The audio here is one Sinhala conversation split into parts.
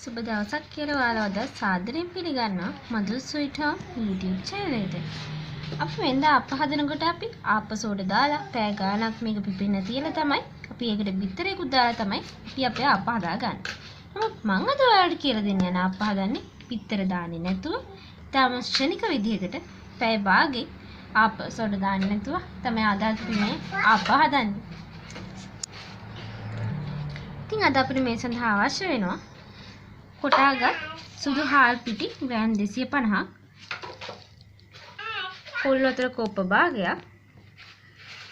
සුබ දවසක් කියලා ඔයාලව අද සාදරයෙන් පිළිගන්නවා මදු ස්වීට් හෝම් YouTube channel එකට. අපි වෙනදා අප හදනකොට අපි ආපසෝඩ දාලා පෑ ගානක් මේක පිපෙන්න තියලා තමයි අපි ඒකට බිත්තරේකුත් දාලා තමයි අපි අපේ අප හදාගන්නේ. නමුත් මම අද ඔයාලට කියලා දෙන්න යන අප හදන්නේ බිත්තර දාන්නේ නැතුව තාම ශනික විදිහකට පෑ භාගේ ආපසෝඩ දාන්නේ නැතුව තමයි අද අපි මේ අප හදන්නේ. ඉතින් අද අපිට මේ සඳහා අවශ්‍ය වෙනවා කොටාගත් සුදු හාල් පිටි ග්‍රෑම් 250ක්, පොල් වතුර කෝප්ප භාගයක්,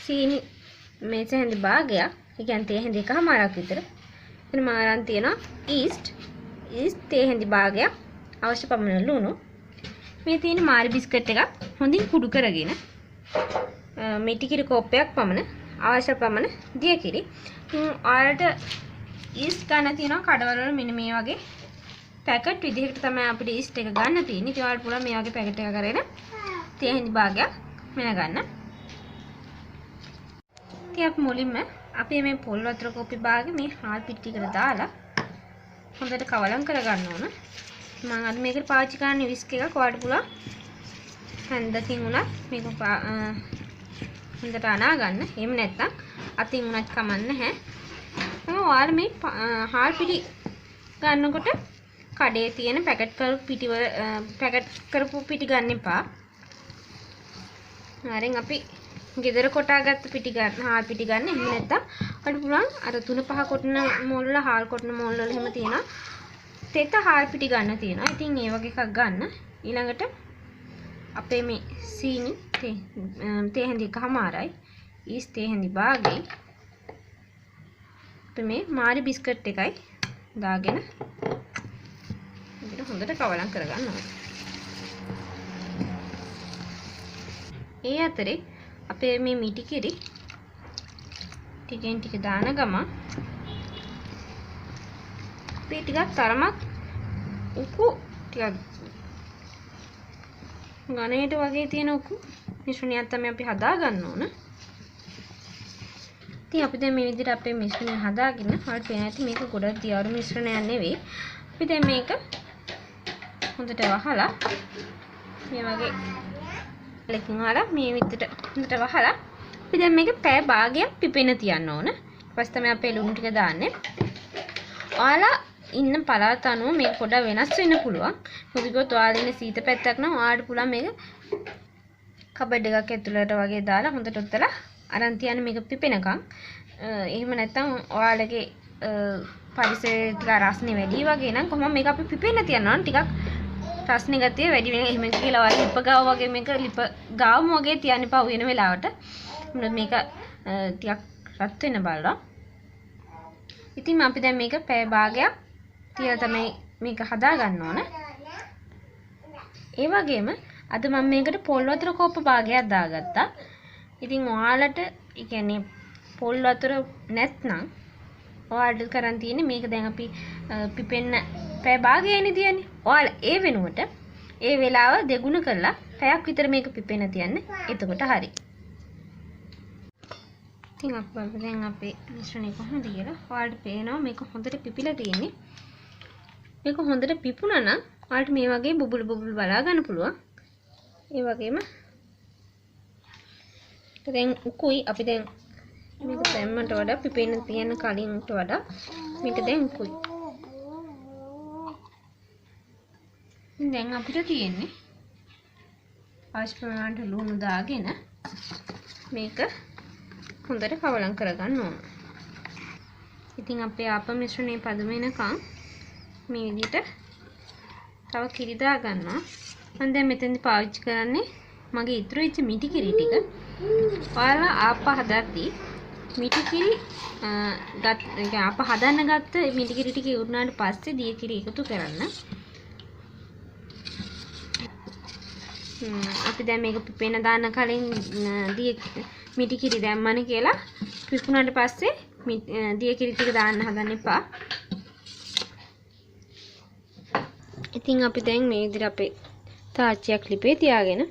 සීනි මේස හැඳි භාගයක්, ඒ කියන්නේ තේ හැඳි එකමාරක් විතර. එතන මාරන් තියෙනවා ඊස්ට් තේ හැඳි භාගයක්, අවශ්‍ය පමණ ලුණු. මේ තියෙන මාරි බිස්කට් එකක් හොඳින් කුඩු කරගෙන, මිටි කිරි කෝප්පයක් පමණ, අවශ්‍ය පමණ දිය කිරි. ඔයාලට ඊස්ට් ගන්න තියෙනවා කඩවල වල මෙන්න මේ වගේ පැකට් විදිහකට තමයි අපිට ඊස්ට් එක ගන්න තියෙන්නේ. ඉතින් ඔයාලට පුළුවන් මේ වගේ පැකට් එකක් අරගෙන තේ හැඳි භාගයක් මෙන ගන්න. ඉතින් අපි මුලින්ම අපි මේ පොල් වතුර කෝප්පේ භාගෙ මේ හාල් පිටියකට දාලා හොඳට කවලම් කරගන්න ඕන. මම අද මේකට පාවිච්චි කරන්නේ විස්ක් එකක්. ඔයාලට පුළුවන් හැන්දකින් උනත් මේක හොඳට අනා ගන්න. එහෙම නැත්නම් අතින් උනත් කමන්නේ නැහැ. ඔයාලා මේ හාල් පිටි ගන්නකොට කඩේ තියෙන පැකට් කරපු පිටි ගන්න එපා. හරින් අපි ගෙදර කොටාගත්ත පිටි ගන්න, හාල් පිටි ගන්න. එහෙම නැත්නම් අපිට පුළුවන් අර 3-5 කොටන මෝල් වල, හාල් කොටන මෝල් වල එහෙම තියෙනවා. තෙත හාල් පිටි ගන්න තියෙනවා. ඉතින් ඒ වගේ එකක් ගන්න. ඊළඟට අපේ මේ සීනි තේ හැඳි එකමාරයි, ඊස් තේ හැඳි භාගෙයි, මේ මාරි බිස්කට් එකයි දාගෙන හොඳට කවලම් කරගන්න ඕනේ. ඒ අතරේ අපේ මේ මිටි කිරි ටිකෙන් ටික දාන ගම අපි ටිකක් තරමක් උපු ටිකක් ගණේට වගේ තියෙන උපු මිශ්‍රණයක් තමයි අපි හදා ගන්න ඕන. ඉතින් අපි දැන් මේ විදිහට අපේ මිශ්‍රණය හදාගෙන හරියට පේන මේක ගොඩක් දියවරු මිශ්‍රණයක් නෙවෙයි. අපි දැන් මේක හොඳට වහලා මේ වගේ ලෙකින් වහලා මේ විදිහට හොඳට වහලා අපි දැන් මේක පැය භාගයක් පිපෙන්න තියන්න ඕන. ඊට පස්සේ තමයි අපේ ලුණු ටික දාන්නේ. ඔයාලා ඉන්න පළාත අනුව මේක පොඩ්ඩක් වෙනස් වෙන්න පුළුවන්. මොකද කිව්වොත් ඔයාලා ඉන්නේ සීත පැත්තක් නම් ඔයාලට පුළුවන් මේක කබඩ් එකක් ඇතුළට වගේ දාලා හොඳට උත්තලා අරන් තියන්න මේක පිපෙනකම්. එහෙම නැත්නම් ඔයාලගේ පරිසරයේ ටික රස්නේ වැඩි වගේ නම් කොහොම මේක අපි පිපෙන්න තියනවා නම් ටිකක් රස්නේ ගතිය වැඩි වෙන. එහෙම කියලා ඔයාලා ලිප ගාව වගේ මේක ලිප ගාවම වගේ තියන්න එපා වෙන වෙලාවට. මොකද මේක ටිකක් රත් වෙන බලලා. ඉතින් අපි දැන් මේක පැය භාගයක් තියලා තමයි මේක හදා ගන්න ඕන. ඒ වගේම අද මම මේකට පොල් වතුර කෝප්ප භාගයක් දාගත්තා. ඉතින් ඔයාලට ඒ කියන්නේ පොල් වතුර නැත්නම් ඔයාලට කරන් තියෙන්නේ මේක දැන් අපි පිපෙන්න පැය භාගයනේ තියන්නේ. ඔයාලා ඒ වෙනුවට ඒ වෙලාව දෙගුණ කරලා පැයක් විතර මේක පිපෙන්න තියන්නේ. එතකොට හරි. ඉතින් අපි බලමු දැන් අපේ මිශ්‍රණය කොහොමද කියලා. ඔයාලට පේනවා මේක හොඳට පිපිලා තියෙන්නේ. මේක හොඳට පිපුණා නම් ඔයාලට මේ වගේ බුබුලු බලා ගන්න පුළුවන්. ඒ වගේම දැන් උකුයි අපි දැන් මේක දැම්මට වඩා පිපෙන්න තියෙන කලින්ට වඩා මේක දැන් උකුයි. දැන් අපිට තියෙන්නේ අවශ්‍ය ප්‍රමාණයට ලුණු දාගෙන මේක හොඳට කවලම් කරගන්න ඕන. ඉතින් අපේ ආප මිශ්‍රණය පදම වෙනකන් මේ විදිහට තව කිරි දා ගන්නවා. මම දැන් මෙතෙන්දි පාවිච්චි කරන්නේ මගේ ඉතුරු වෙච්ච මිටි කිරි ටික. ඔයාලා ආප හදද්දී මිටි කිරි අප හදන්න ගත්ත මිටි කිරි ටික ඉවරනාට පස්සේ දිය කිරි එකතු කරන්න. අපි දැන් මේක පිපෙන්න දාන්න කලින් මිටි කිරි දැම්මනේ කියලා පිපුණාට පස්සේ දිය කිරි ටික දාන්න හදන්න එපා. ඉතින් අපි දැන් මේ විදිහට අපේ තාච්චියක් ලිපේ තියාගෙන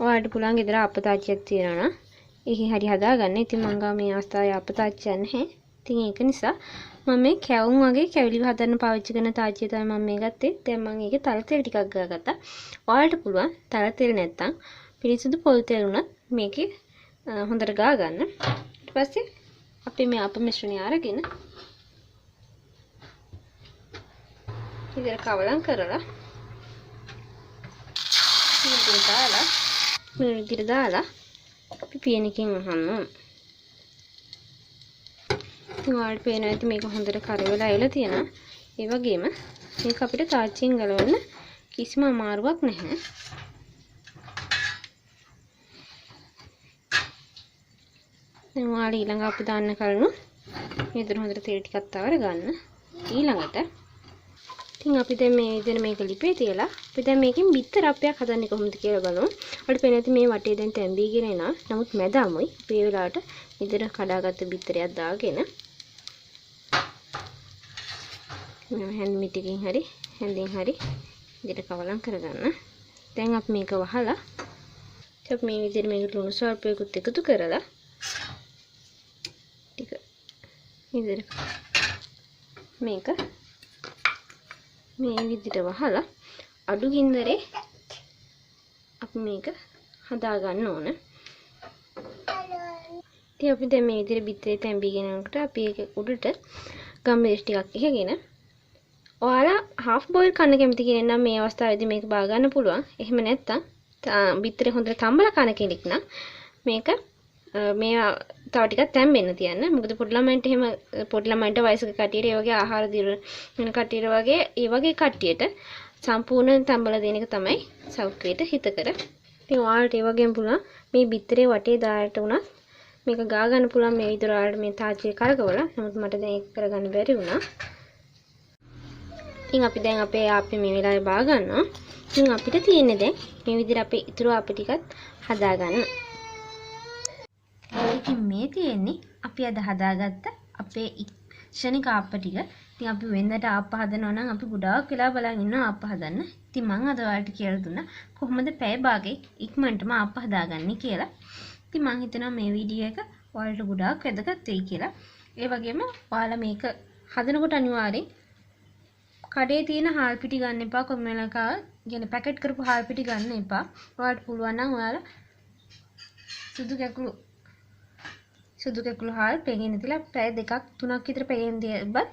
ඔයාලට පුළුවන් ගෙදර අප තාච්චියක් තියෙනවා නම් ඒකෙන් හරි හදාගන්න. ඉතින් මං ගාව මේ අවස්ථාවේ අප තාච්චියක් නැහැ. ඉතින් ඒක නිසා මම මේ කැවුම් වගේ කැවිලි හදන්න පාවිච්චි කරන තාච්චිය තමයි මම මේ ගත්තේ. දැන් මම ඒකේ තල තෙල් ටිකක් ගාගත්තා. ඔයාලට පුළුවන් තල තෙල් නැත්තම් පිරිසිදු පොල් තෙල් උනත් මේකේ හොඳට ගා ගන්න. ඊට පස්සේ අපි මේ අප මිශ්‍රණය අරගෙන ඉතින් කවලම් කරලා මේ විදිහට දාලා අපි පියනකින් වහන්න. ඉතින් ඔයාලට පේනවා ඇති මේක හොඳට කරවලා ඇවිල්ලා තියෙනවා. ඒ වගේම මේක අපිට තාච්චියෙන් ගලවන්න කිසිම අමාරුවක් නැහැ. දැන් ඔයාලා ඊළඟ අපි දාන්න කලින් මේතර හොඳට තෙල් ටිකක් තවර ගන්න. ඊළඟට ඉතින් අපි දැන් මේ විදිහට මේක ලිපේ තියලා අපි දැන් මේකෙන් බිත්තර අප්පයක් හදන්නේ කොහොමද කියලා බලමු. අපිට පේන ඇති මේ වටේ දැන් තැම්බීගෙන එනවා. නමුත් මැද අමුයි. අපි ඒ වෙලාවට විදිහට කඩාගත්ත බිත්තරයක් දාගෙන මේ හැන්ඩ් මිටිකින් හරි හැන්ඩෙන් හරි විදිහට කවලම් කරගන්න. දැන් අපි මේක වහලා අපි මේ විදිහට මේකට ලුණු ස්වල්පයකුත් එකතු කරලා ටික විදිහට මේක මේ විදිහට වහලා අඩු ගින්දරේ අපි මේක හදා ගන්න ඕන. ඉතින් අපි දැන් මේ විදිහට බිත්තරේ තැම්බීගෙන යනකොට අපි ඒක උඩට ගම්මිරිස් ටිකක් එකගෙන ඔයාලා half boil කන්න කැමති කෙනෙක් නම් මේ අවස්ථාවේදී මේක බා ගන්න පුළුවන්. එහෙම නැත්නම් බිත්තරේ හොඳට තම්බලා කන කෙනෙක් නම් මේක මේ තව ටිකක් තැම්බෙන්න තියන්න. මොකද පොඩි ළමයින්ට එහෙම පොඩි ළමයින්ට වයසක කට්ටියට ඒ වගේ ආහාර දිරන කට්ටියට වගේ ඒ වගේ කට්ටියට සම්පූර්ණ තම්බලා දෙන එක තමයි සෞඛ්‍යයට හිතකර. ඉතින් ඔයාලට ඒ වගේම පුළුවන් මේ බිත්තරේ වටේ දායට උනත් මේක ගා ගන්න පුළුවන් මේ විදිහට ඔයාලට මේ තාච්චිය කරකවලා. නමුත් මට දැන් ඒක කරගන්න බැරි වුණා. ඉතින් අපි දැන් අපේ ආප්පි මේ වෙලාවේ බා ගන්නවා. ඉතින් අපිට තියෙන්නේ දැන් මේ විදිහට අපේ ඉතුරු ආප්පි ටිකත් හදා ගන්න. ඉතින් මේ තියෙන්නේ අපි අද හදාගත්ත අපේ ක්ෂණික ආප්ප ටික. ඉතින් අපි වෙනදට ආප්ප හදනවා නම් අපි ගොඩාක් වෙලා බලන් ඉන්නවා ආප්ප හදන්න. ඉතින් මම අද ඔයාලට කියලා දුන්නා කොහොමද පැය භාගේ ඉක්මනටම ආප්ප හදාගන්නේ කියලා. ඉතින් මම හිතනවා මේ වීඩියෝ එක ඔයාලට ගොඩාක් වැදගත් වෙයි කියලා. ඒ වගේම ඔයාලා මේක හදනකොට අනිවාර්යෙන් කඩේ තියෙන හාල් පිටි ගන්න එපා. කොම්මලකා කියන්නේ පැකට් කරපු හාල් පිටි ගන්න එපා. ඔයාලට පුළුවන් නම් ඔයාලා සුදු කැකුළු හාල් පෙගෙන තියලා පැය 2ක් 3ක් විතර පෙගෙන තියබත්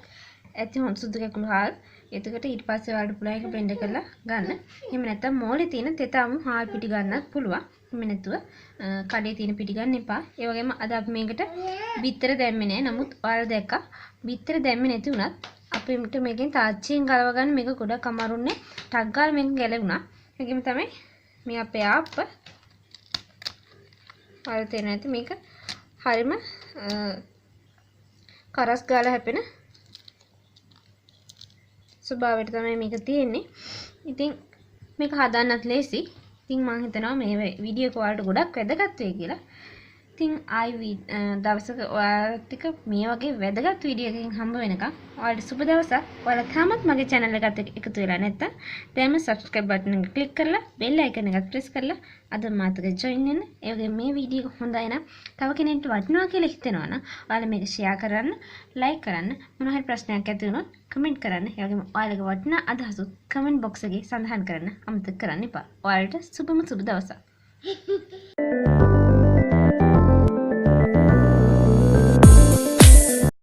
ඇති හොඳ සුදු කැකුළු හාල්. එතකොට ඊට පස්සේ ඔයාලට පුළුවන් ඒක බ්ලෙන්ඩ් කරලා ගන්න. එහෙම නැත්නම් මෝලේ තියෙන තෙතමු හාල් පිටි ගන්නත් පුළුවන්. එහෙම නැතුව කඩේ තියෙන පිටි ගන්න එපා. ඒ වගේම අද අපි මේකට බිත්තර දැම්මේ නැහැ. නමුත් ඔයාලා දැක්කා බිත්තර දැම්මේ නැති වුණත් අපිට මේකෙන් තාච්චියෙන් ගලව ගන්න මේක ගොඩක් අමාරුන්නේ. ටක් ගාලා මේක ගැලවුණා. ඒකෙම තමයි මේ අපේ ආප්ප ඔයාලා තේරෙන්නේ නැති මේක හරිම කරස් ගාලා හැපෙන ස්වභාවයට තමයි මේක තියෙන්නේ. ඉතින් මේක හදන්නත් ලේසි. ඉතින් මම හිතනවා මේ වීඩියෝ එක ඔයාලට ගොඩක් වැදගත් වෙයි කියලා. ඉතින් දවසක ඔයාලට මේ වගේ වැදගත් වීඩියෝ එකකින් හම්බ වෙනකම් ඔයාලට සුබ දවසක්. ඔයාලා තාමත් මගේ channel එකට එකතු වෙලා නැත්නම් දැන්ම subscribe button එක click කරලා bell icon එක press කරලා අද මාත් එක්ක join වෙන්න. ඒ වගේම මේ වීඩියෝ එක හොඳයි නම් තව කෙනෙක්ට වටිනවා කියලා හිතෙනවා නම් ඔයාලා මේක share කරන්න, like කරන්න, මොන හරි ප්‍රශ්නයක් ඇති වුණොත් comment කරන්න. ඒ වගේම ඔයාලගේ වටිනා අදහසුත් comment box එකේ සඳහන් කරන්න අමතක කරන්න එපා. ඔයාලට සුබම සුබ දවසක්.